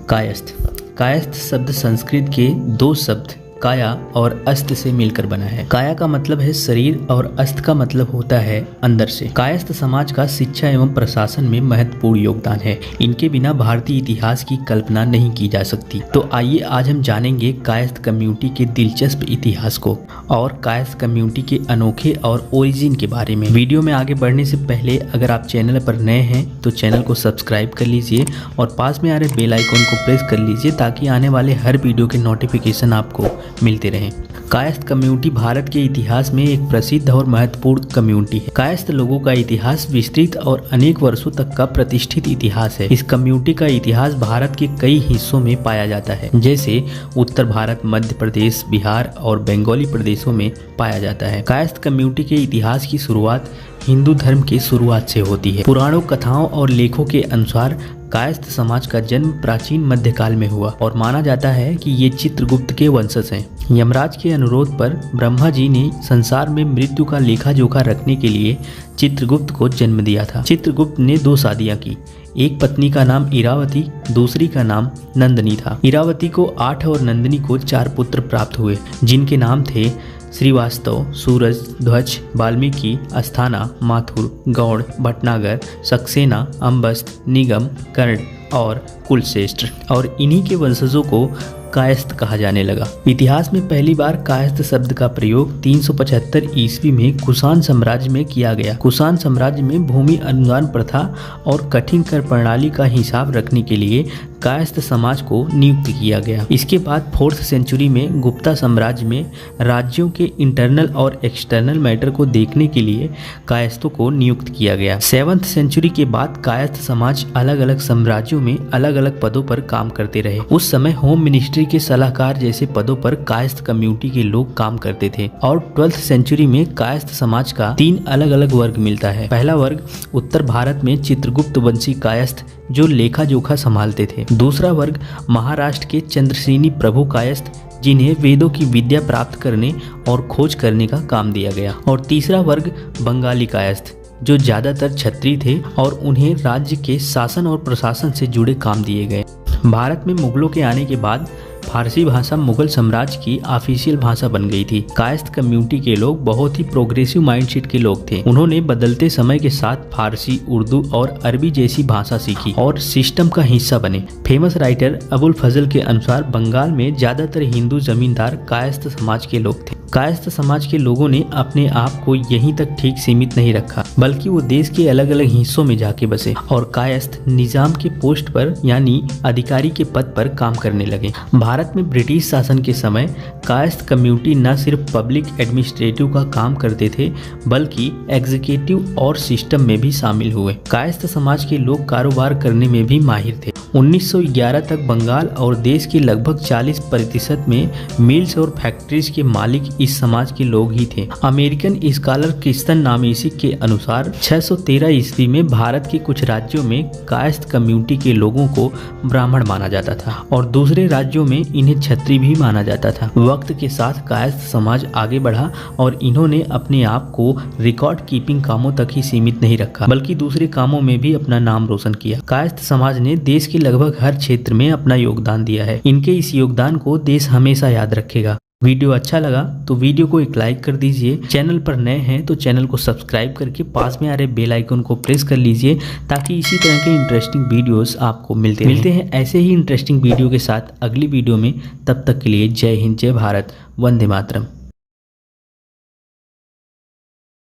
कायस्थ। कायस्थ शब्द संस्कृत के दो शब्द काया और अस्त से मिलकर बना है। काया का मतलब है शरीर और अस्त का मतलब होता है अंदर से। कायस्थ समाज का शिक्षा एवं प्रशासन में महत्वपूर्ण योगदान है। इनके बिना भारतीय इतिहास की कल्पना नहीं की जा सकती। तो आइए आज हम जानेंगे कायस्थ कम्युनिटी के दिलचस्प इतिहास को और कायस्थ कम्युनिटी के अनोखे और ओरिजिन के बारे में। वीडियो में आगे बढ़ने से पहले अगर आप चैनल पर नए हैं तो चैनल को सब्सक्राइब कर लीजिए और पास में आ रहे बेल आइकन को प्रेस कर लीजिए ताकि आने वाले हर वीडियो के नोटिफिकेशन आपको मिलते रहें। कायस्थ कम्युनिटी भारत के इतिहास में एक प्रसिद्ध और महत्वपूर्ण कम्युनिटी है। कायस्थ लोगों का इतिहास विस्तृत और अनेक वर्षों तक का प्रतिष्ठित इतिहास है। इस कम्युनिटी का इतिहास भारत के कई हिस्सों में पाया जाता है, जैसे उत्तर भारत, मध्य प्रदेश, बिहार और बंगाली प्रदेशों में पाया जाता है। कायस्थ कम्युनिटी के इतिहास की शुरुआत हिंदू धर्म की शुरुआत से होती है। पुराणों, कथाओं और लेखों के अनुसार कायस्थ समाज का जन्म प्राचीन मध्यकाल में हुआ और माना जाता है कि ये चित्रगुप्त के वंशज हैं। यमराज के अनुरोध पर ब्रह्मा जी ने संसार में मृत्यु का लेखा जोखा रखने के लिए चित्रगुप्त को जन्म दिया था। चित्रगुप्त ने 2 शादियां की। एक पत्नी का नाम इरावती, दूसरी का नाम नंदनी था। इरावती को 8 और नंदनी को 4 पुत्र प्राप्त हुए, जिनके नाम थे श्रीवास्तव, सूरज, ध्वज, वाल्मीकि, अस्थाना, माथुर, गौड़, भटनागर, सक्सेना, अम्बस्त, निगम, कर्ण और कुलश्रेष्ठ। और इन्हीं के वंशजों को कायस्थ कहा जाने लगा। इतिहास में पहली बार कायस्थ शब्द का प्रयोग 375 ईस्वी में कुषाण साम्राज्य में किया गया। कुषाण साम्राज्य में भूमि अनुदान प्रथा और कठिन कर प्रणाली का हिसाब रखने के लिए कायस्थ समाज को नियुक्त किया गया। इसके बाद 4th सेंचुरी में गुप्ता साम्राज्य में राज्यों के इंटरनल और एक्सटर्नल मैटर को देखने के लिए कायस्थों को नियुक्त किया गया। 7th सेंचुरी के बाद कायस्थ समाज अलग अलग साम्राज्यों में अलग अलग पदों पर काम करते रहे। उस समय होम मिनिस्ट्री के सलाहकार जैसे पदों पर कायस्थ कम्युनिटी के लोग काम करते थे। और 12th सेंचुरी में कायस्थ समाज का 3 अलग अलग वर्ग मिलता है। पहला वर्ग उत्तर भारत में चित्रगुप्त वंशी कायस्थ जो लेखा जोखा संभालते थे। दूसरा वर्ग महाराष्ट्र के चंद्रसेनी प्रभु कायस्थ जिन्हें वेदों की विद्या प्राप्त करने और खोज करने का काम दिया गया। और तीसरा वर्ग बंगाली कायस्थ जो ज्यादातर क्षत्रिय थे और उन्हें राज्य के शासन और प्रशासन से जुड़े काम दिए गए। भारत में मुगलों के आने के बाद फारसी भाषा मुगल साम्राज्य की ऑफिशियल भाषा बन गई थी। कायस्थ कम्युनिटी के लोग बहुत ही प्रोग्रेसिव माइंडसेट के लोग थे। उन्होंने बदलते समय के साथ फारसी, उर्दू और अरबी जैसी भाषा सीखी और सिस्टम का हिस्सा बने। फेमस राइटर अबुल फजल के अनुसार बंगाल में ज्यादातर हिंदू जमींदार कायस्थ समाज के लोग थे। कायस्थ समाज के लोगों ने अपने आप को यहीं तक ठीक सीमित नहीं रखा, बल्कि वो देश के अलग अलग हिस्सों में जाके बसे और कायस्थ निजाम के पोस्ट पर यानी अधिकारी के पद पर काम करने लगे। भारत में ब्रिटिश शासन के समय कायस्थ कम्युनिटी न सिर्फ पब्लिक एडमिनिस्ट्रेटिव का काम करते थे बल्कि एग्जीक्यूटिव और सिस्टम में भी शामिल हुए। कायस्थ समाज के लोग कारोबार करने में भी माहिर थे। 1911 तक बंगाल और देश के लगभग 40% में मिल्स और फैक्ट्रीज के मालिक इस समाज के लोग ही थे। अमेरिकन स्कॉलर क्रिस्टन नामेसी के अनुसार 613 ईस्वी में भारत के कुछ राज्यों में कायस्थ कम्युनिटी के लोगों को ब्राह्मण माना जाता था और दूसरे राज्यों में इन्हें क्षत्रिय भी माना जाता था। वक्त के साथ कायस्थ समाज आगे बढ़ा और इन्होंने अपने आप को रिकॉर्ड कीपिंग कामों तक ही सीमित नहीं रखा बल्कि दूसरे कामों में भी अपना नाम रोशन किया। कायस्थ समाज ने देश के लगभग हर क्षेत्र में अपना योगदान दिया है। इनके इस योगदान को देश हमेशा याद रखेगा। वीडियो अच्छा लगा तो वीडियो को एक लाइक कर दीजिए। चैनल पर नए हैं तो चैनल को सब्सक्राइब करके पास में आ रहे बेल आइकन को प्रेस कर लीजिए ताकि इसी तरह के इंटरेस्टिंग वीडियोस आपको मिलते हैं ऐसे ही इंटरेस्टिंग वीडियो के साथ अगली वीडियो में। तब तक के लिए जय हिंद, जय भारत, वंदे मातरम।